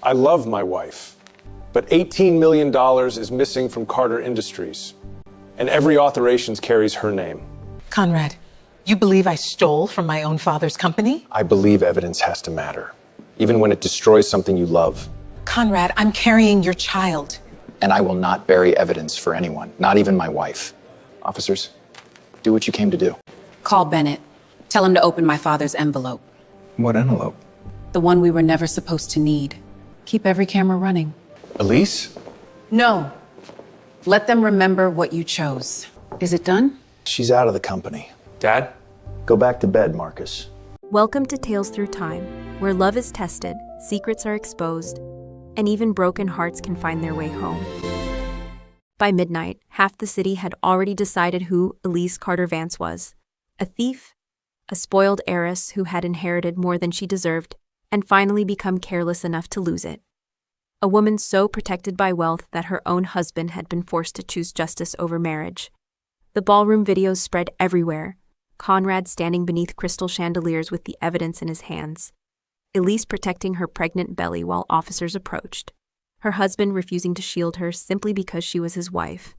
I love my wife, but $18 million is missing from Carter Industries, and every authorizations carries her name. Conrad, you believe I stole from my own father's company? I believe evidence has to matter, even when it destroys something you love. Conrad, I'm carrying your child. And I will not bury evidence for anyone, not even my wife. Officers, do what you came to do. Call Bennett. Tell him to open my father's envelope. What envelope? The one we were never supposed to need. Keep every camera running. Elise? No. Let them remember what you chose. Is it done? She's out of the company. Dad? Go back to bed, Marcus. Welcome to Tales Through Time, where love is tested, secrets are exposed, and even broken hearts can find their way home. By midnight, half the city had already decided who Elise Carter Vance was. A thief, a spoiled heiress who had inherited more than she deserved, and finally become careless enough to lose it. A woman so protected by wealth that her own husband had been forced to choose justice over marriage. The ballroom videos spread everywhere, Conrad standing beneath crystal chandeliers with the evidence in his hands, Elise protecting her pregnant belly while officers approached, her husband refusing to shield her simply because she was his wife.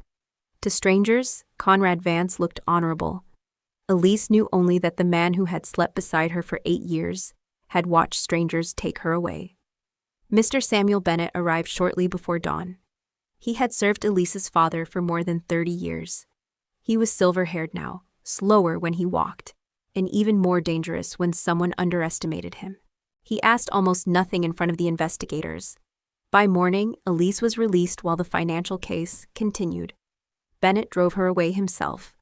To strangers, Conrad Vance looked honorable. Elise knew only that the man who had slept beside her for 8 years had watched strangers take her away. Mr. Samuel Bennett arrived shortly before dawn. He had served Elise's father for more than 30 years. He was silver-haired now, slower when he walked, and even more dangerous when someone underestimated him. He asked almost nothing in front of the investigators. By morning, Elise was released while the financial case continued. Bennett drove her away himself.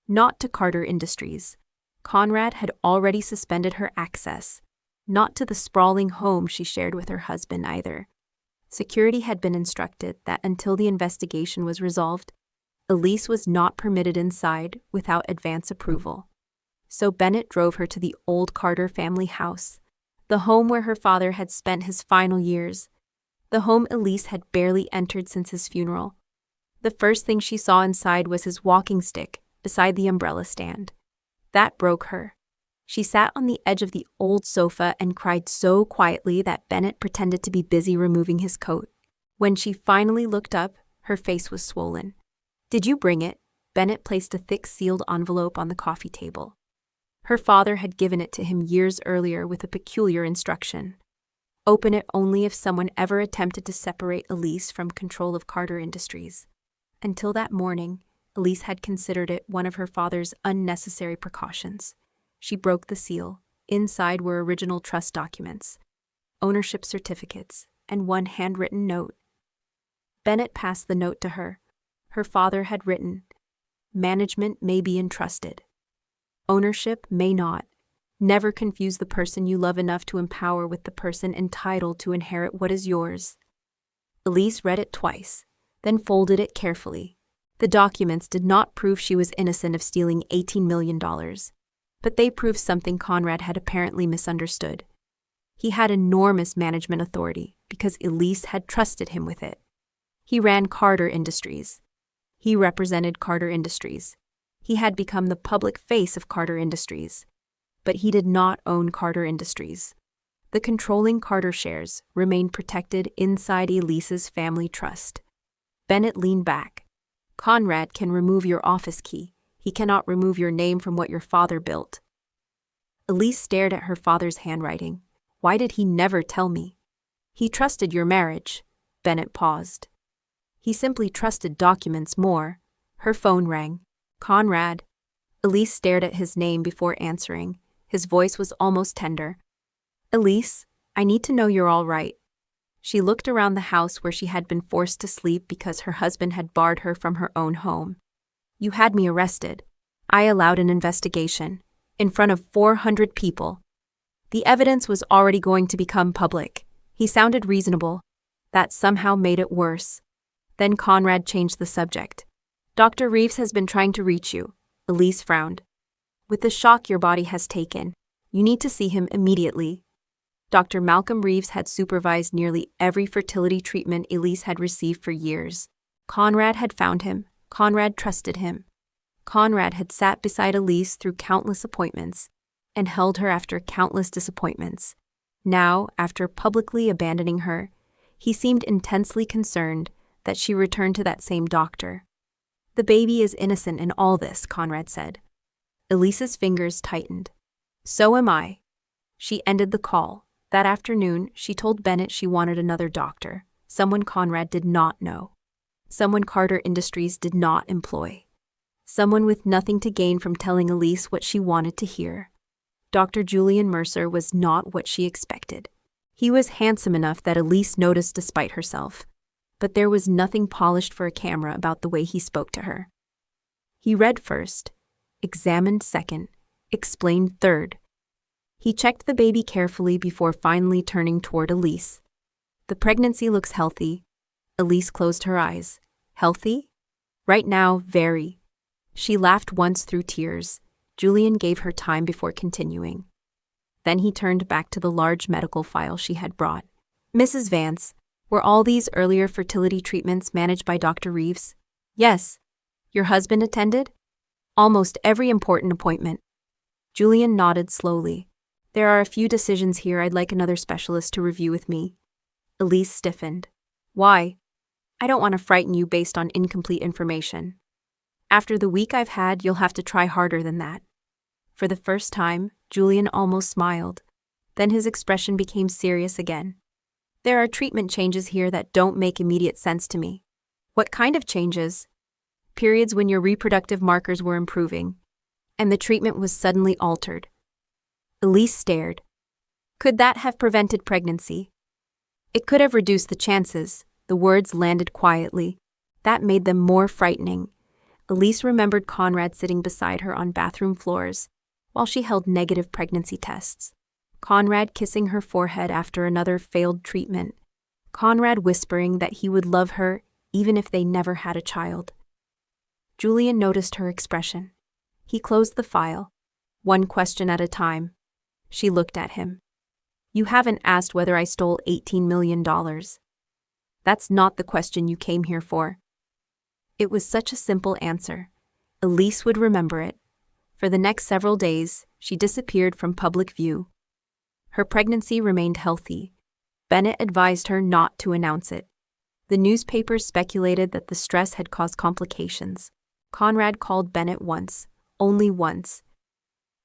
Not to Carter Industries. Conrad had already suspended her access. Not to the sprawling home she shared with her husband either. Security had been instructed that until the investigation was resolved, Elise was not permitted inside without advance approval. So Bennett drove her to the old Carter family house, the home where her father had spent his final years, the home Elise had barely entered since his funeral. The first thing she saw inside was his walking stick beside the umbrella stand. That broke her. She sat on the edge of the old sofa and cried so quietly that Bennett pretended to be busy removing his coat. When she finally looked up, her face was swollen. "Did you bring it?" Bennett placed a thick sealed envelope on the coffee table. Her father had given it to him years earlier with a peculiar instruction. Open it only if someone ever attempted to separate Elise from control of Carter Industries. Until that morning, Elise had considered it one of her father's unnecessary precautions. She broke the seal. Inside were original trust documents, ownership certificates, and one handwritten note. Bennett passed the note to her. Her father had written, "Management may be entrusted. Ownership may not. Never confuse the person you love enough to empower with the person entitled to inherit what is yours." Elise read it twice, then folded it carefully. The documents did not prove she was innocent of stealing $18 million, but they proved something Conrad had apparently misunderstood. He had enormous management authority because Elise had trusted him with it. He ran Carter Industries. He represented Carter Industries. He had become the public face of Carter Industries. But he did not own Carter Industries. The controlling Carter shares remained protected inside Elise's family trust. Bennett leaned back. "Conrad can remove your office key. He cannot remove your name from what your father built." Elise stared at her father's handwriting. "Why did he never tell me?" "He trusted your marriage." Bennett paused. "He simply trusted documents more." Her phone rang. "Conrad." Elise stared at his name before answering. His voice was almost tender. "Elise, I need to know you're all right." She looked around the house where she had been forced to sleep because her husband had barred her from her own home. "You had me arrested. I allowed an investigation. In front of 400 people. The evidence was already going to become public." He sounded reasonable. That somehow made it worse. Then Conrad changed the subject. "Dr. Reeves has been trying to reach you." Elise frowned. "With the shock your body has taken, you need to see him immediately." Dr. Malcolm Reeves had supervised nearly every fertility treatment Elise had received for years. Conrad had found him. Conrad trusted him. Conrad had sat beside Elise through countless appointments and held her after countless disappointments. Now, after publicly abandoning her, He seemed intensely concerned that she returned to that same doctor. "The baby is innocent in all this," Conrad said. Elise's fingers tightened. "So am I." She ended the call. That afternoon, she told Bennett she wanted another doctor, someone Conrad did not know, someone Carter Industries did not employ, someone with nothing to gain from telling Elise what she wanted to hear. Dr. Julian Mercer was not what she expected. He was handsome enough that Elise noticed despite herself, but there was nothing polished for a camera about the way he spoke to her. He read first, examined second, explained third. He checked the baby carefully before finally turning toward Elise. "The pregnancy looks healthy." Elise closed her eyes. "Healthy?" "Right now, very." She laughed once through tears. Julian gave her time before continuing. Then he turned back to the large medical file she had brought. "Mrs. Vance, were all these earlier fertility treatments managed by Dr. Reeves?" "Yes." "Your husband attended?" "Almost every important appointment." Julian nodded slowly. "There are a few decisions here I'd like another specialist to review with me." Elise stiffened. "Why?" "I don't want to frighten you based on incomplete information. After the week I've had, you'll have to try harder than that." For the first time, Julian almost smiled. Then his expression became serious again. "There are treatment changes here that don't make immediate sense to me." "What kind of changes?" "Periods when your reproductive markers were improving, and the treatment was suddenly altered." Elise stared. "Could that have prevented pregnancy?" "It could have reduced the chances." The words landed quietly. That made them more frightening. Elise remembered Conrad sitting beside her on bathroom floors while she held negative pregnancy tests. Conrad kissing her forehead after another failed treatment. Conrad whispering that he would love her even if they never had a child. Julian noticed her expression. He closed the file, one question at a time. She looked at him. "You haven't asked whether I stole $18 million. That's not the question you came here for." It was such a simple answer. Elise would remember it. For the next several days, she disappeared from public view. Her pregnancy remained healthy. Bennett advised her not to announce it. The newspapers speculated that the stress had caused complications. Conrad called Bennett once, only once.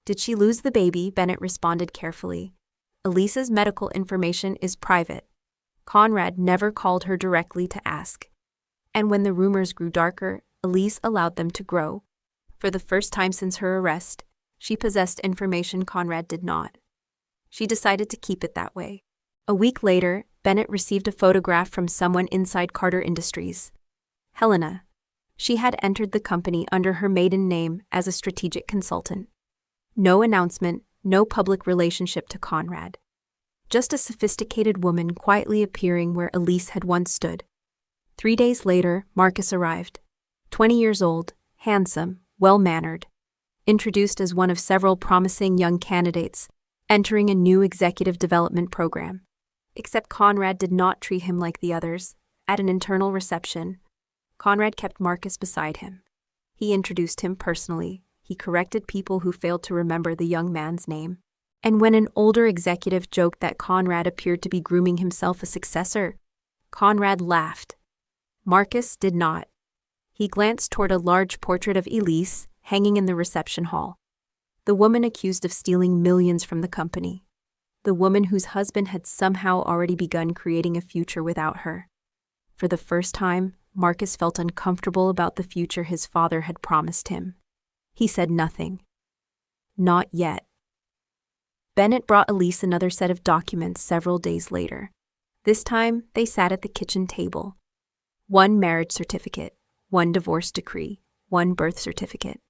"Did she lose the baby?" Bennett responded carefully. "Elise's medical information is private." Conrad never called her directly to ask. And when the rumors grew darker, Elise allowed them to grow. For the first time since her arrest, she possessed information Conrad did not. She decided to keep it that way. A week later, Bennett received a photograph from someone inside Carter Industries. Helena. She had entered the company under her maiden name as a strategic consultant. No announcement, no public relationship to Conrad. Just a sophisticated woman quietly appearing where Elise had once stood. 3 days later, Marcus arrived. 20 years old, handsome, well-mannered. Introduced as one of several promising young candidates entering a new executive development program. Except Conrad did not treat him like the others. At an internal reception, Conrad kept Marcus beside him. He introduced him personally. He corrected people who failed to remember the young man's name. And when an older executive joked that Conrad appeared to be grooming himself a successor, Conrad laughed. Marcus did not. He glanced toward a large portrait of Elise hanging in the reception hall. The woman accused of stealing millions from the company. The woman whose husband had somehow already begun creating a future without her. For the first time, Marcus felt uncomfortable about the future his father had promised him. He said nothing. Not yet. Bennett brought Elise another set of documents several days later. This time, they sat at the kitchen table. One marriage certificate, one divorce decree, one birth certificate.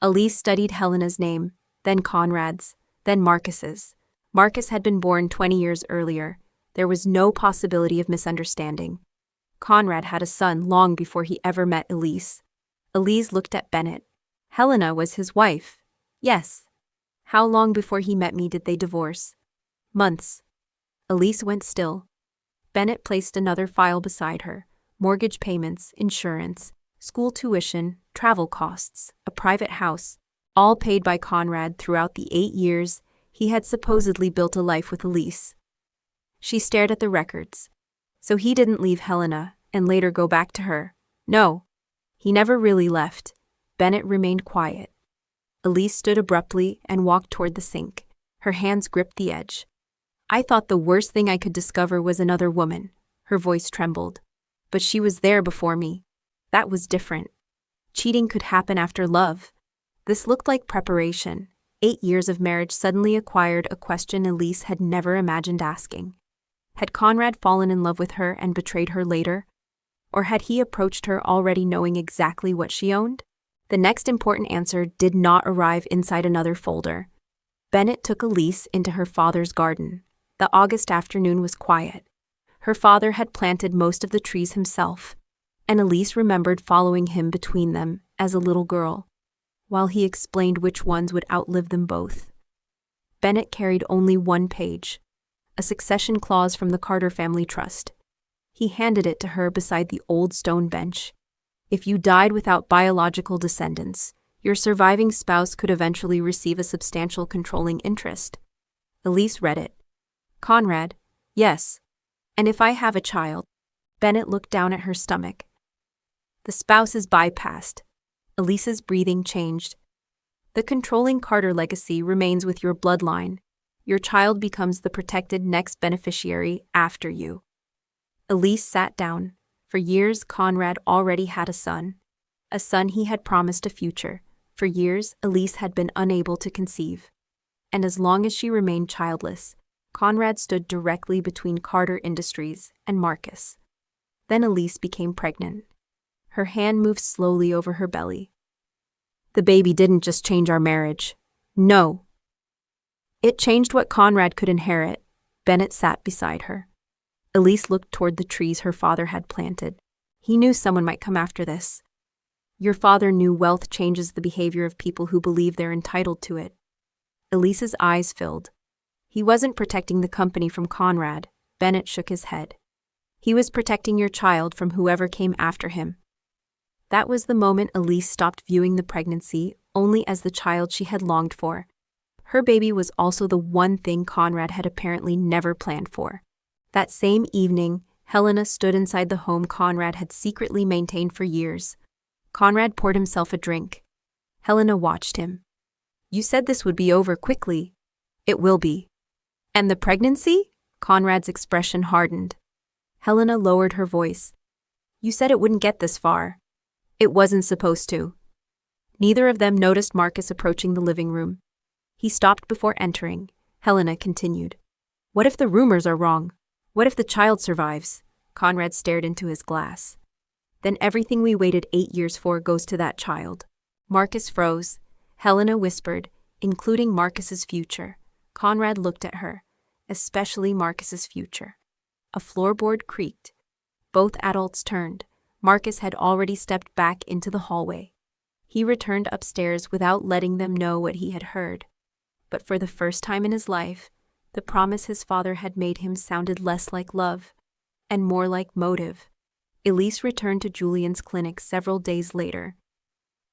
Elise studied Helena's name, then Conrad's, then Marcus's. Marcus had been born 20 years earlier. There was no possibility of misunderstanding. Conrad had a son long before he ever met Elise. Elise looked at Bennett. Helena was his wife. Yes. How long before he met me did they divorce? Months. Elise went still. Bennett placed another file beside her. Mortgage payments, insurance, school tuition, travel costs, a private house, all paid by Conrad throughout the 8 years he had supposedly built a life with Elise. She stared at the records. So he didn't leave Helena and later go back to her. No, he never really left. Bennett remained quiet. Elise stood abruptly and walked toward the sink. Her hands gripped the edge. I thought the worst thing I could discover was another woman. Her voice trembled. But she was there before me. That was different. Cheating could happen after love. This looked like preparation. 8 years of marriage suddenly acquired a question Elise had never imagined asking. Had Conrad fallen in love with her and betrayed her later? Or had he approached her already knowing exactly what she owned? The next important answer did not arrive inside another folder. Bennett took Elise into her father's garden. The August afternoon was quiet. Her father had planted most of the trees himself, and Elise remembered following him between them as a little girl, while he explained which ones would outlive them both. Bennett carried only one page, a succession clause from the Carter family trust. He handed it to her beside the old stone bench. If you died without biological descendants, your surviving spouse could eventually receive a substantial controlling interest. Elise read it. Conrad, yes. And if I have a child? Bennett looked down at her stomach. The spouse is bypassed. Elise's breathing changed. The controlling Carter legacy remains with your bloodline. Your child becomes the protected next beneficiary after you. Elise sat down. For years, Conrad already had a son he had promised a future. For years, Elise had been unable to conceive. And as long as she remained childless, Conrad stood directly between Carter Industries and Marcus. Then Elise became pregnant. Her hand moved slowly over her belly. The baby didn't just change our marriage. No. It changed what Conrad could inherit. Bennett sat beside her. Elise looked toward the trees her father had planted. He knew someone might come after this. Your father knew wealth changes the behavior of people who believe they're entitled to it. Elise's eyes filled. He wasn't protecting the company from Conrad. Bennett shook his head. He was protecting your child from whoever came after him. That was the moment Elise stopped viewing the pregnancy only as the child she had longed for. Her baby was also the one thing Conrad had apparently never planned for. That same evening, Helena stood inside the home Conrad had secretly maintained for years. Conrad poured himself a drink. Helena watched him. You said this would be over quickly. It will be. And the pregnancy? Conrad's expression hardened. Helena lowered her voice. You said it wouldn't get this far. It wasn't supposed to. Neither of them noticed Marcus approaching the living room. He stopped before entering. Helena continued. What if the rumors are wrong? What if the child survives? Conrad stared into his glass. Then everything we waited 8 years for goes to that child. Marcus froze. Helena whispered, including Marcus's future. Conrad looked at her, especially Marcus's future. A floorboard creaked. Both adults turned. Marcus had already stepped back into the hallway. He returned upstairs without letting them know what he had heard. But for the first time in his life, the promise his father had made him sounded less like love and more like motive. Elise returned to Julian's clinic several days later.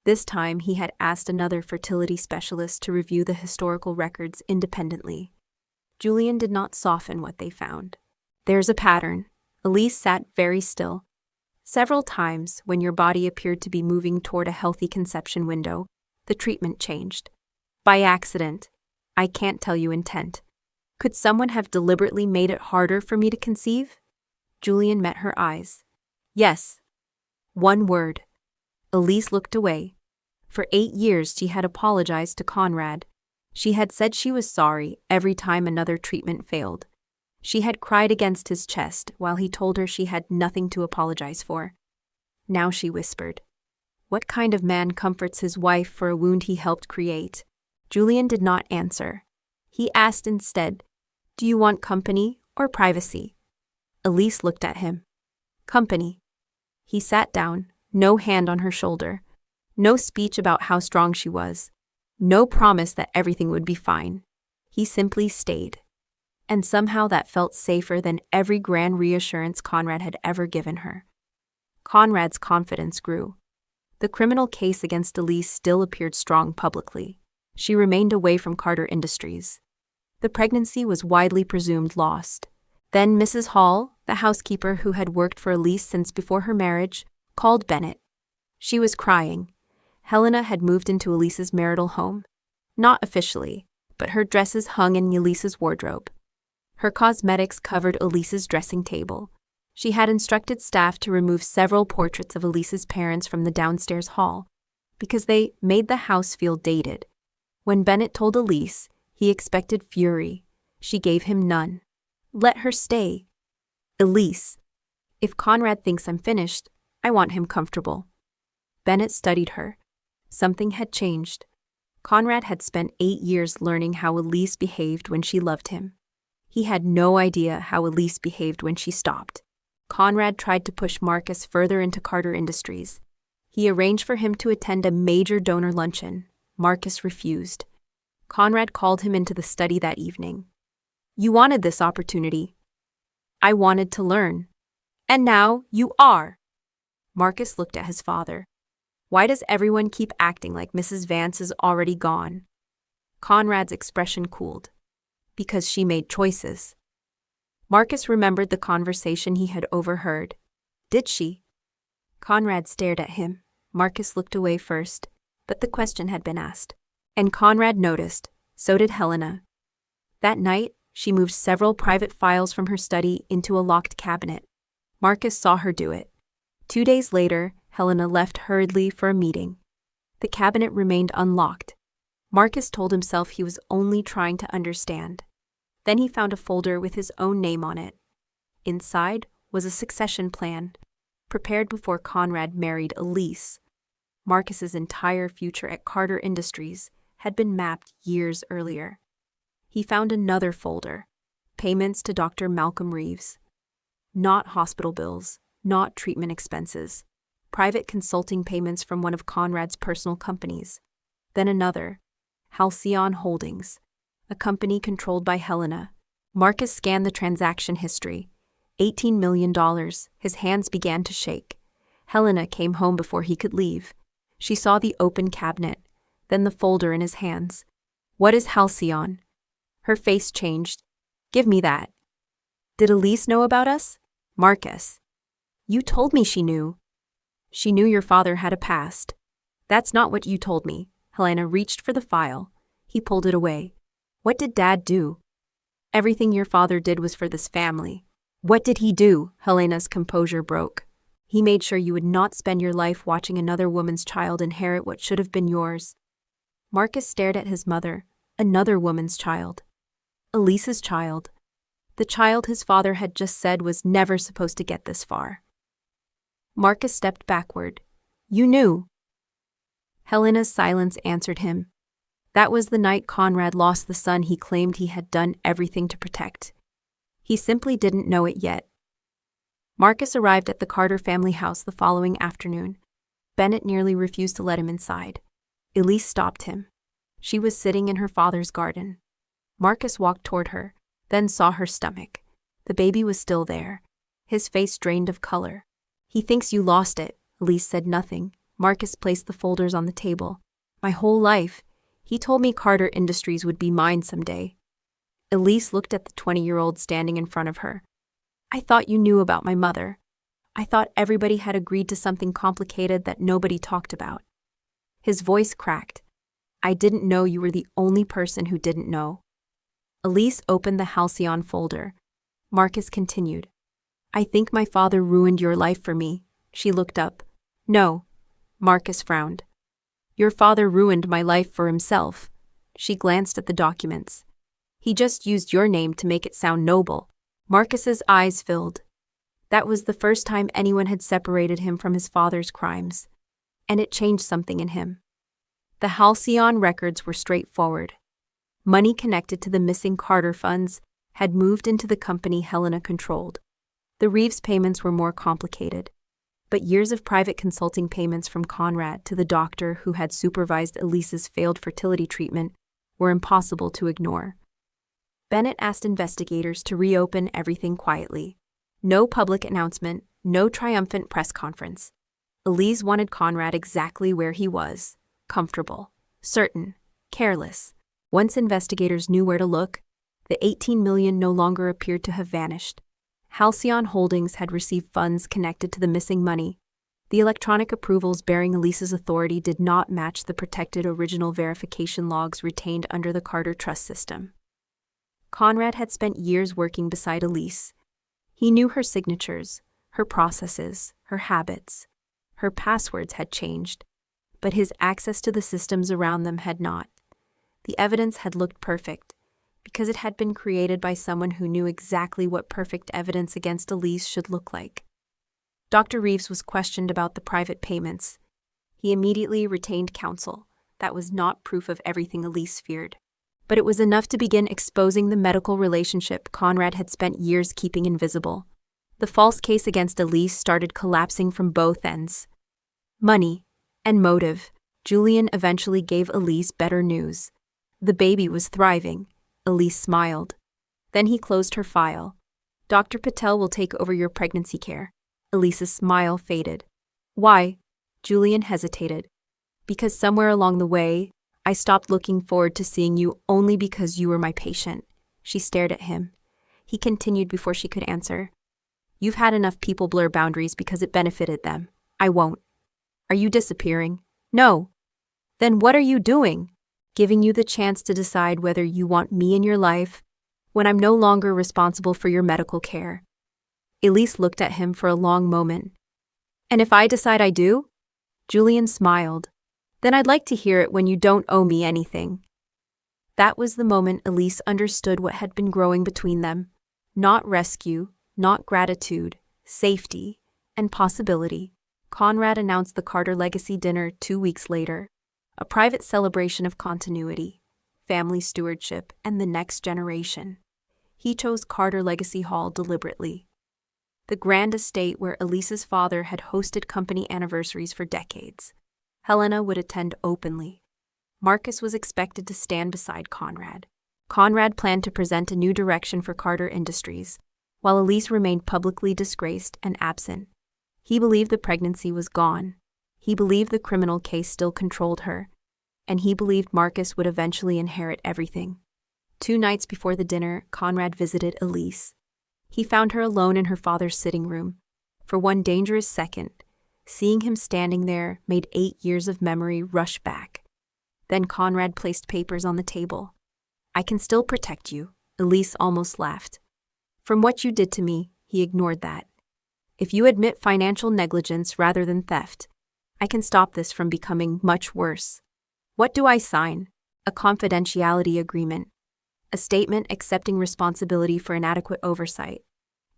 This time, he had asked another fertility specialist to review the historical records independently. Julian did not soften what they found. There's a pattern. Elise sat very still. Several times, when your body appeared to be moving toward a healthy conception window, the treatment changed. By accident. I can't tell you intent. Could someone have deliberately made it harder for me to conceive? Julian met her eyes. Yes. One word. Elise looked away. For 8 years she had apologized to Conrad. She had said she was sorry every time another treatment failed. She had cried against his chest while he told her she had nothing to apologize for. Now she whispered. What kind of man comforts his wife for a wound he helped create? Julian did not answer. He asked instead, Do you want company or privacy? Elise looked at him. Company. He sat down, no hand on her shoulder. No speech about how strong she was. No promise that everything would be fine. He simply stayed. And somehow that felt safer than every grand reassurance Conrad had ever given her. Conrad's confidence grew. The criminal case against Elise still appeared strong publicly. She remained away from Carter Industries. The pregnancy was widely presumed lost. Then Mrs. Hall, the housekeeper who had worked for Elise since before her marriage, called Bennett. She was crying. Helena had moved into Elise's marital home. Not officially, but her dresses hung in Elise's wardrobe. Her cosmetics covered Elise's dressing table. She had instructed staff to remove several portraits of Elise's parents from the downstairs hall, because they made the house feel dated. When Bennett told Elise, he expected fury. She gave him none. Let her stay. Elise, if Conrad thinks I'm finished, I want him comfortable. Bennett studied her. Something had changed. Conrad had spent 8 years learning how Elise behaved when she loved him. He had no idea how Elise behaved when she stopped. Conrad tried to push Marcus further into Carter Industries. He arranged for him to attend a major donor luncheon. Marcus refused. Conrad called him into the study that evening. You wanted this opportunity. I wanted to learn. And now you are. Marcus looked at his father. Why does everyone keep acting like Mrs. Vance is already gone? Conrad's expression cooled. Because she made choices. Marcus remembered the conversation he had overheard. Did she? Conrad stared at him. Marcus looked away first, but the question had been asked. And Conrad noticed. So did Helena. That night, she moved several private files from her study into a locked cabinet. Marcus saw her do it. 2 days later, Helena left hurriedly for a meeting. The cabinet remained unlocked. Marcus told himself he was only trying to understand. Then he found a folder with his own name on it. Inside was a succession plan, prepared before Conrad married Elise. Marcus's entire future at Carter Industries had been mapped years earlier. He found another folder, payments to Dr. Malcolm Reeves. Not hospital bills, not treatment expenses, private consulting payments from one of Conrad's personal companies. Then another, Halcyon Holdings, a company controlled by Helena. Marcus scanned the transaction history. $18 million. His hands began to shake. Helena came home before he could leave. She saw the open cabinet, then the folder in his hands. What is Halcyon? Her face changed. Give me that. Did Elise know about us? Marcus. You told me she knew. She knew your father had a past. That's not what you told me. Helena reached for the file. He pulled it away. What did Dad do? Everything your father did was for this family. What did he do? Helena's composure broke. He made sure you would not spend your life watching another woman's child inherit what should have been yours. Marcus stared at his mother. Another woman's child. Elise's child. The child his father had just said was never supposed to get this far. Marcus stepped backward. You knew. Helena's silence answered him. That was the night Conrad lost the son he claimed he had done everything to protect. He simply didn't know it yet. Marcus arrived at the Carter family house the following afternoon. Bennett nearly refused to let him inside. Elise stopped him. She was sitting in her father's garden. Marcus walked toward her, then saw her stomach. The baby was still there, his face drained of color. He thinks you lost it. Elise said nothing. Marcus placed the folders on the table. My whole life. He told me Carter Industries would be mine someday. Elise looked at the 20-year-old standing in front of her. I thought you knew about my mother. I thought everybody had agreed to something complicated that nobody talked about. His voice cracked. I didn't know you were the only person who didn't know. Elise opened the Halcyon folder. Marcus continued. I think my father ruined your life for me. She looked up. No. Marcus frowned. Your father ruined my life for himself. She glanced at the documents. He just used your name to make it sound noble. Marcus's eyes filled. That was the first time anyone had separated him from his father's crimes. And it changed something in him. The Halcyon records were straightforward. Money connected to the missing Carter funds had moved into the company Helena controlled. The Reeves payments were more complicated, but years of private consulting payments from Conrad to the doctor who had supervised Elise's failed fertility treatment were impossible to ignore. Bennett asked investigators to reopen everything quietly. No public announcement, no triumphant press conference. Elise wanted Conrad exactly where he was, comfortable, certain, careless. Once investigators knew where to look, the $18 million no longer appeared to have vanished. Halcyon Holdings had received funds connected to the missing money. The electronic approvals bearing Elise's authority did not match the protected original verification logs retained under the Carter Trust system. Conrad had spent years working beside Elise. He knew her signatures, her processes, her habits. Her passwords had changed, but his access to the systems around them had not. The evidence had looked perfect, because it had been created by someone who knew exactly what perfect evidence against Elise should look like. Dr. Reeves was questioned about the private payments. He immediately retained counsel. That was not proof of everything Elise feared. But it was enough to begin exposing the medical relationship Conrad had spent years keeping invisible. The false case against Elise started collapsing from both ends. Money and motive. Julian eventually gave Elise better news. The baby was thriving. Elise smiled. Then he closed her file. Dr. Patel will take over your pregnancy care. Elise's smile faded. Why? Julian hesitated. Because somewhere along the way, I stopped looking forward to seeing you only because you were my patient. She stared at him. He continued before she could answer. You've had enough people blur boundaries because it benefited them. I won't. Are you disappearing? No. Then what are you doing? Giving you the chance to decide whether you want me in your life when I'm no longer responsible for your medical care. Elise looked at him for a long moment. And if I decide I do? Julian smiled. Then I'd like to hear it when you don't owe me anything. That was the moment Elise understood what had been growing between them. Not rescue, not gratitude, safety, and possibility. Conrad announced the Carter Legacy Dinner 2 weeks later, a private celebration of continuity, family stewardship, and the next generation. He chose Carter Legacy Hall deliberately. The grand estate where Elise's father had hosted company anniversaries for decades. Helena would attend openly. Marcus was expected to stand beside Conrad. Conrad planned to present a new direction for Carter Industries, while Elise remained publicly disgraced and absent. He believed the pregnancy was gone. He believed the criminal case still controlled her. And he believed Marcus would eventually inherit everything. 2 nights before the dinner, Conrad visited Elise. He found her alone in her father's sitting room. For one dangerous second, seeing him standing there made 8 years of memory rush back. Then Conrad placed papers on the table. I can still protect you, Elise almost laughed. From what you did to me, he ignored that. If you admit financial negligence rather than theft, I can stop this from becoming much worse. What do I sign? A confidentiality agreement. A statement accepting responsibility for inadequate oversight,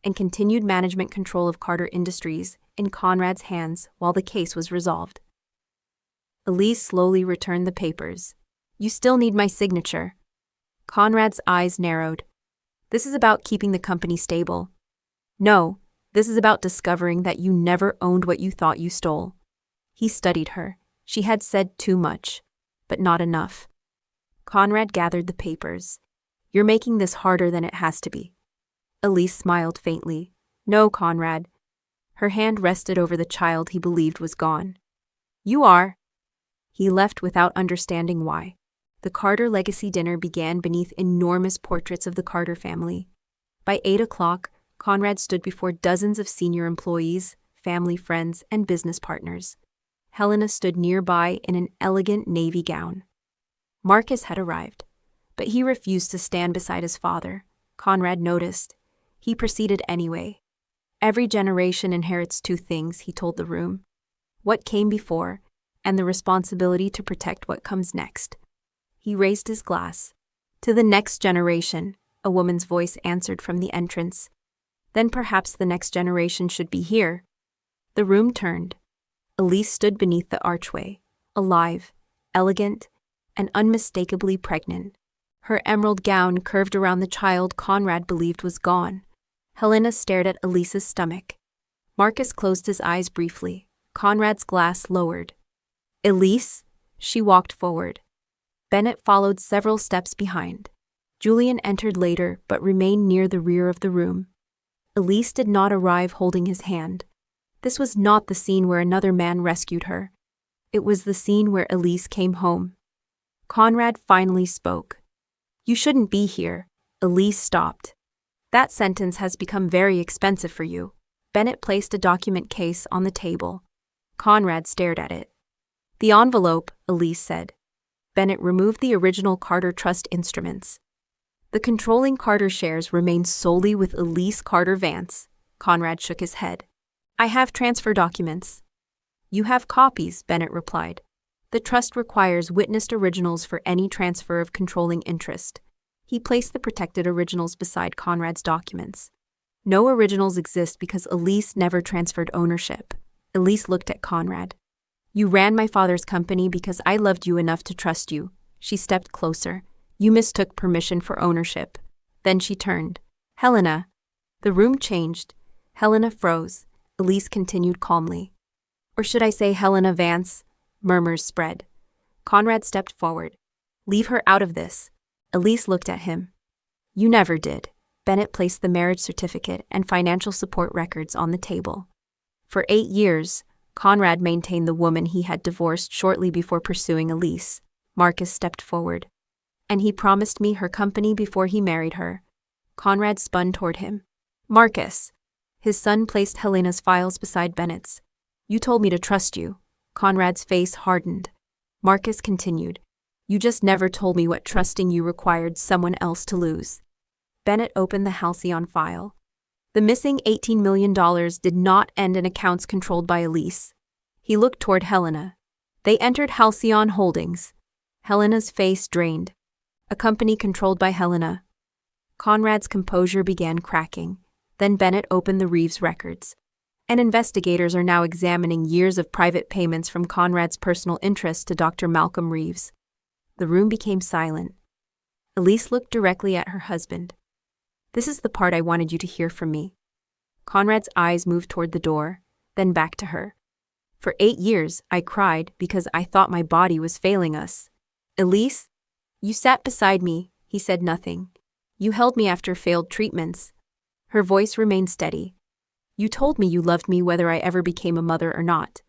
and continued management control of Carter Industries in Conrad's hands while the case was resolved. Elise slowly returned the papers. You still need my signature. Conrad's eyes narrowed. This is about keeping the company stable. No, this is about discovering that you never owned what you thought you stole. He studied her. She had said too much, but not enough. Conrad gathered the papers. You're making this harder than it has to be. Elise smiled faintly. No, Conrad. Her hand rested over the child he believed was gone. You are. He left without understanding why. The Carter Legacy Dinner began beneath enormous portraits of the Carter family. By 8 o'clock, Conrad stood before dozens of senior employees, family friends, and business partners. Helena stood nearby in an elegant navy gown. Marcus had arrived, but he refused to stand beside his father. Conrad noticed. He proceeded anyway. Every generation inherits 2 things, he told the room. What came before, and the responsibility to protect what comes next. He raised his glass. To the next generation, a woman's voice answered from the entrance. Then perhaps the next generation should be here. The room turned. Elise stood beneath the archway, alive, elegant, and unmistakably pregnant. Her emerald gown curved around the child Conrad believed was gone. Helena stared at Elise's stomach. Marcus closed his eyes briefly. Conrad's glass lowered. Elise? She walked forward. Bennett followed several steps behind. Julian entered later but remained near the rear of the room. Elise did not arrive holding his hand. This was not the scene where another man rescued her. It was the scene where Elise came home. Conrad finally spoke. You shouldn't be here. Elise stopped. That sentence has become very expensive for you. Bennett placed a document case on the table. Conrad stared at it. The envelope, Elise said. Bennett removed the original Carter Trust instruments. The controlling Carter shares remained solely with Elise Carter Vance. Conrad shook his head. I have transfer documents. You have copies, Bennett replied. The trust requires witnessed originals for any transfer of controlling interest. He placed the protected originals beside Conrad's documents. No originals exist because Elise never transferred ownership. Elise looked at Conrad. You ran my father's company because I loved you enough to trust you. She stepped closer. You mistook permission for ownership. Then she turned. Helena. The room changed. Helena froze. Elise continued calmly. Or should I say Helena Vance? Murmurs spread. Conrad stepped forward. Leave her out of this. Elise looked at him. You never did. Bennett placed the marriage certificate and financial support records on the table. For 8 years, Conrad maintained the woman he had divorced shortly before pursuing Elise. Marcus stepped forward. And he promised me her company before he married her. Conrad spun toward him. Marcus. His son placed Helena's files beside Bennett's. You told me to trust you. Conrad's face hardened. Marcus continued. You just never told me what trusting you required someone else to lose. Bennett opened the Halcyon file. The missing $18 million did not end in accounts controlled by Elise. He looked toward Helena. They entered Halcyon Holdings. Helena's face drained. A company controlled by Helena. Conrad's composure began cracking. Then Bennett opened the Reeves records. And investigators are now examining years of private payments from Conrad's personal interest to Dr. Malcolm Reeves. The room became silent. Elise looked directly at her husband. This is the part I wanted you to hear from me. Conrad's eyes moved toward the door, then back to her. For 8 years, I cried because I thought my body was failing us. Elise? You sat beside me, he said nothing. You held me after failed treatments. Her voice remained steady. You told me you loved me whether I ever became a mother or not.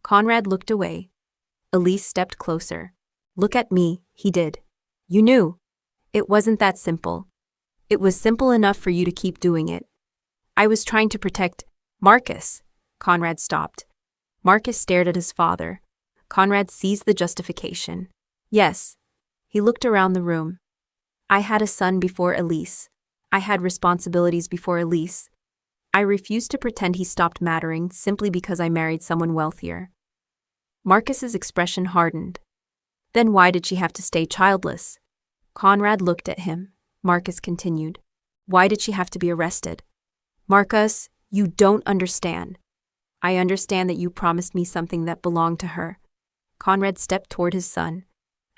Conrad looked away. Elise stepped closer. Look at me, he did. You knew. It wasn't that simple. It was simple enough for you to keep doing it. I was trying to protect Marcus. Conrad stopped. Marcus stared at his father. Conrad seized the justification. Yes. He looked around the room. I had a son before Elise. I had responsibilities before Elise. I refused to pretend he stopped mattering simply because I married someone wealthier. Marcus's expression hardened. Then why did she have to stay childless? Conrad looked at him. Marcus continued. Why did she have to be arrested? Marcus, you don't understand. I understand that you promised me something that belonged to her. Conrad stepped toward his son.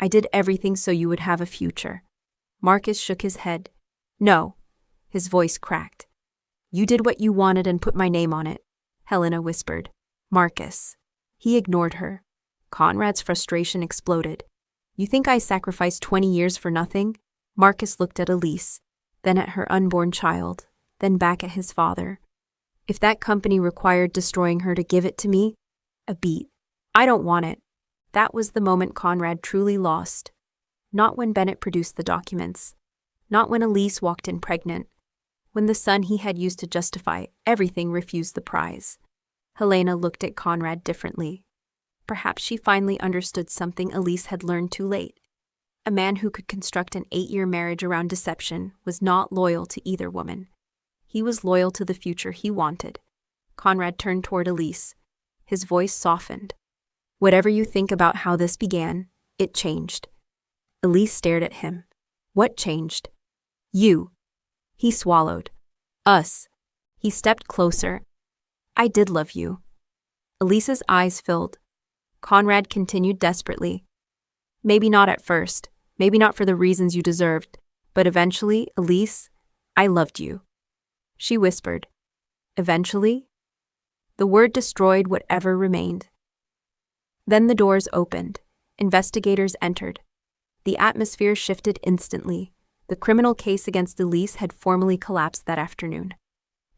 I did everything so you would have a future. Marcus shook his head. No. His voice cracked. You did what you wanted and put my name on it, Helena whispered. Marcus. He ignored her. Conrad's frustration exploded. You think I sacrificed 20 years for nothing? Marcus looked at Elise, then at her unborn child, then back at his father. If that company required destroying her to give it to me, a beat. I don't want it. That was the moment Conrad truly lost. Not when Bennett produced the documents. Not when Elise walked in pregnant. When the son he had used to justify everything refused the prize. Helena looked at Conrad differently. Perhaps she finally understood something Elise had learned too late. A man who could construct an 8-year marriage around deception was not loyal to either woman. He was loyal to the future he wanted. Conrad turned toward Elise. His voice softened. Whatever you think about how this began, it changed. Elise stared at him. What changed? You. He swallowed. Us. He stepped closer. I did love you. Elise's eyes filled. Conrad continued desperately. Maybe not at first, maybe not for the reasons you deserved, but eventually, Elise, I loved you. She whispered. Eventually? The word destroyed whatever remained. Then the doors opened. Investigators entered. The atmosphere shifted instantly. The criminal case against Elise had formally collapsed that afternoon.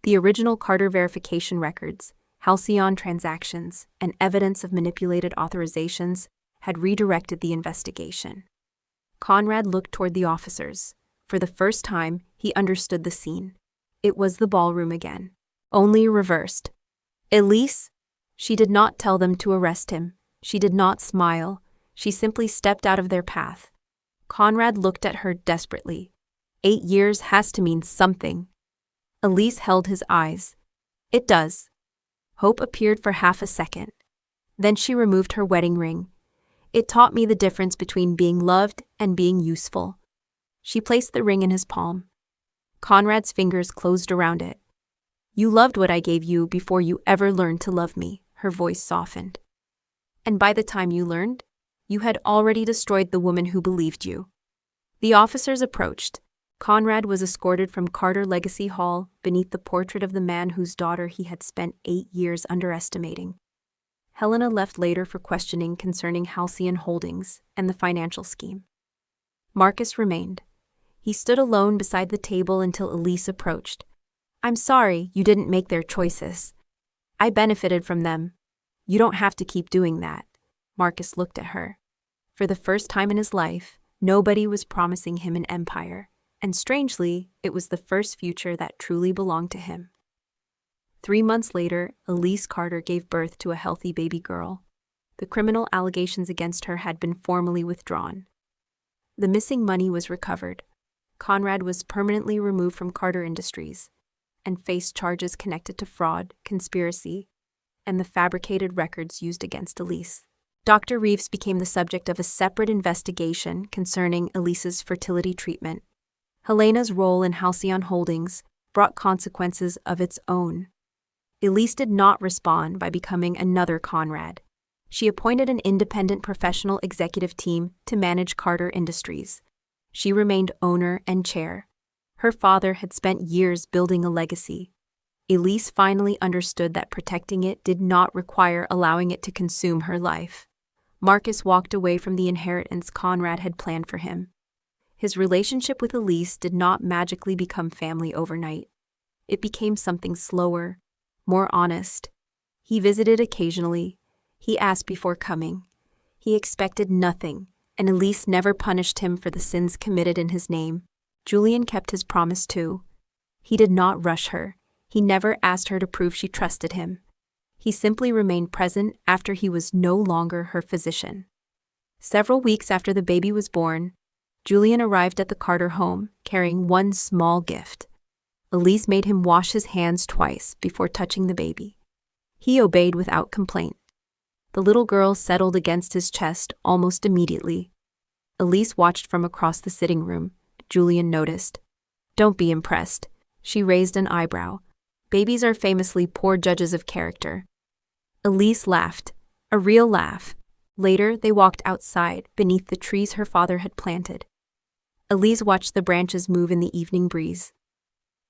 The original Carter verification records, Halcyon transactions, and evidence of manipulated authorizations had redirected the investigation. Conrad looked toward the officers. For the first time, he understood the scene. It was the ballroom again, only reversed. Elise? She did not tell them to arrest him. She did not smile. She simply stepped out of their path. Conrad looked at her desperately. 8 years has to mean something. Elise held his eyes. It does. Hope appeared for half a second. Then she removed her wedding ring. It taught me the difference between being loved and being useful. She placed the ring in his palm. Conrad's fingers closed around it. You loved what I gave you before you ever learned to love me, her voice softened. And by the time you learned, you had already destroyed the woman who believed you. The officers approached. Conrad was escorted from Carter Legacy Hall beneath the portrait of the man whose daughter he had spent 8 years underestimating. Helena left later for questioning concerning Halcyon Holdings and the financial scheme. Marcus remained. He stood alone beside the table until Elise approached. I'm sorry you didn't make their choices. I benefited from them. You don't have to keep doing that. Marcus looked at her. For the first time in his life, nobody was promising him an empire, and strangely, it was the first future that truly belonged to him. 3 months later, Elise Carter gave birth to a healthy baby girl. The criminal allegations against her had been formally withdrawn. The missing money was recovered. Conrad was permanently removed from Carter Industries and faced charges connected to fraud, conspiracy, and the fabricated records used against Elise. Dr. Reeves became the subject of a separate investigation concerning Elise's fertility treatment. Helena's role in Halcyon Holdings brought consequences of its own. Elise did not respond by becoming another Conrad. She appointed an independent professional executive team to manage Carter Industries. She remained owner and chair. Her father had spent years building a legacy. Elise finally understood that protecting it did not require allowing it to consume her life. Marcus walked away from the inheritance Conrad had planned for him. His relationship with Elise did not magically become family overnight. It became something slower, more honest. He visited occasionally. He asked before coming. He expected nothing, and Elise never punished him for the sins committed in his name. Julian kept his promise too. He did not rush her. He never asked her to prove she trusted him. He simply remained present after he was no longer her physician. Several weeks after the baby was born, Julian arrived at the Carter home, carrying one small gift. Elise made him wash his hands twice before touching the baby. He obeyed without complaint. The little girl settled against his chest almost immediately. Elise watched from across the sitting room. Julian noticed. Don't be impressed. She raised an eyebrow. Babies are famously poor judges of character. Elise laughed, a real laugh. Later, they walked outside, beneath the trees her father had planted. Elise watched the branches move in the evening breeze.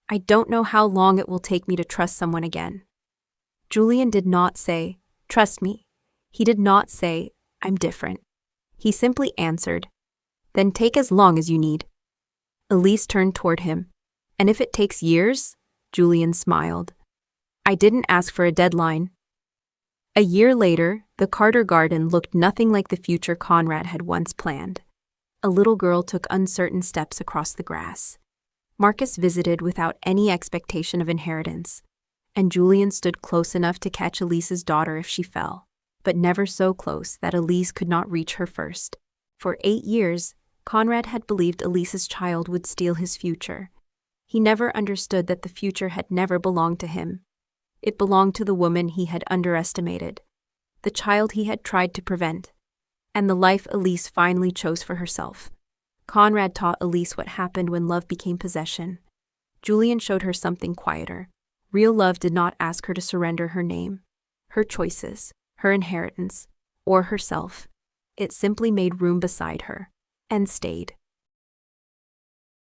I don't know how long it will take me to trust someone again. Julian did not say, trust me. He did not say, I'm different. He simply answered, then take as long as you need. Elise turned toward him. And if it takes years? Julian smiled. I didn't ask for a deadline. A year later, the Carter garden looked nothing like the future Conrad had once planned. A little girl took uncertain steps across the grass. Marcus visited without any expectation of inheritance, and Julian stood close enough to catch Elise's daughter if she fell, but never so close that Elise could not reach her first. For 8 years, Conrad had believed Elise's child would steal his future. He never understood that the future had never belonged to him. It belonged to the woman he had underestimated, the child he had tried to prevent, and the life Elise finally chose for herself. Conrad taught Elise what happened when love became possession. Julian showed her something quieter. Real love did not ask her to surrender her name, her choices, her inheritance, or herself. It simply made room beside her, and stayed.